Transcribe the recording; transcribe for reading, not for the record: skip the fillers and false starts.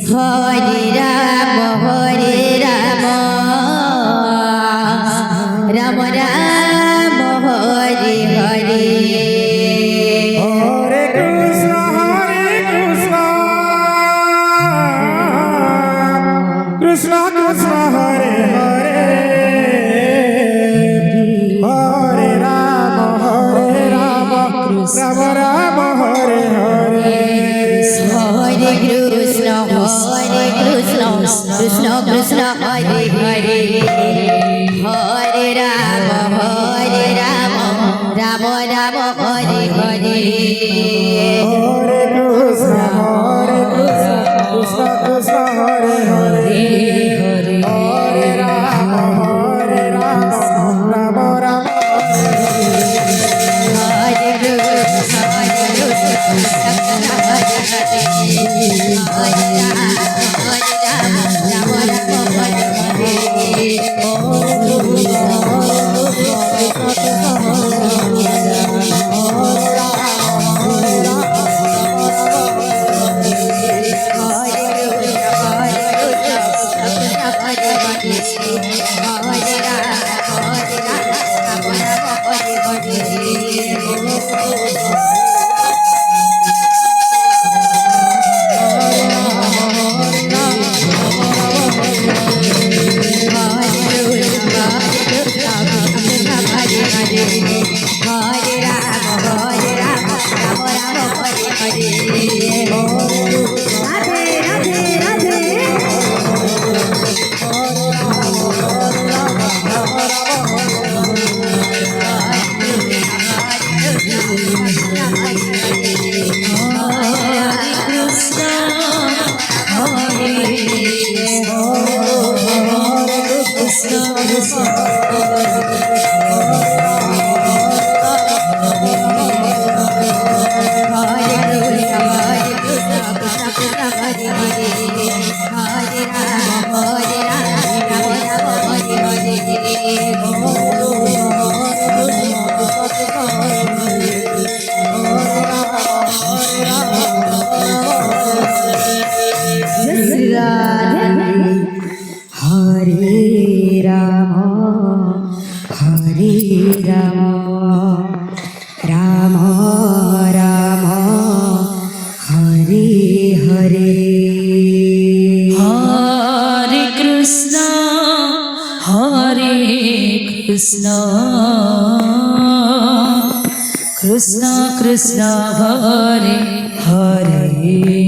Hare Ram Ram Ram Hare Hare Hare Krishna Krishna Krishna Hare Hare Hare Ram Ram Ram Hare Hare Hare Krishna Krishna Krishna Hare Hare Hare Ram Ram Ram Hare Hare Hare Krishna Krishna Krishna Hare Hare Hare Ram Ram Ram Hare Krishna Hare Ram Ram Hare Ram Ram Hare Hare Hare Krishna Krishna Krishna Hare Hare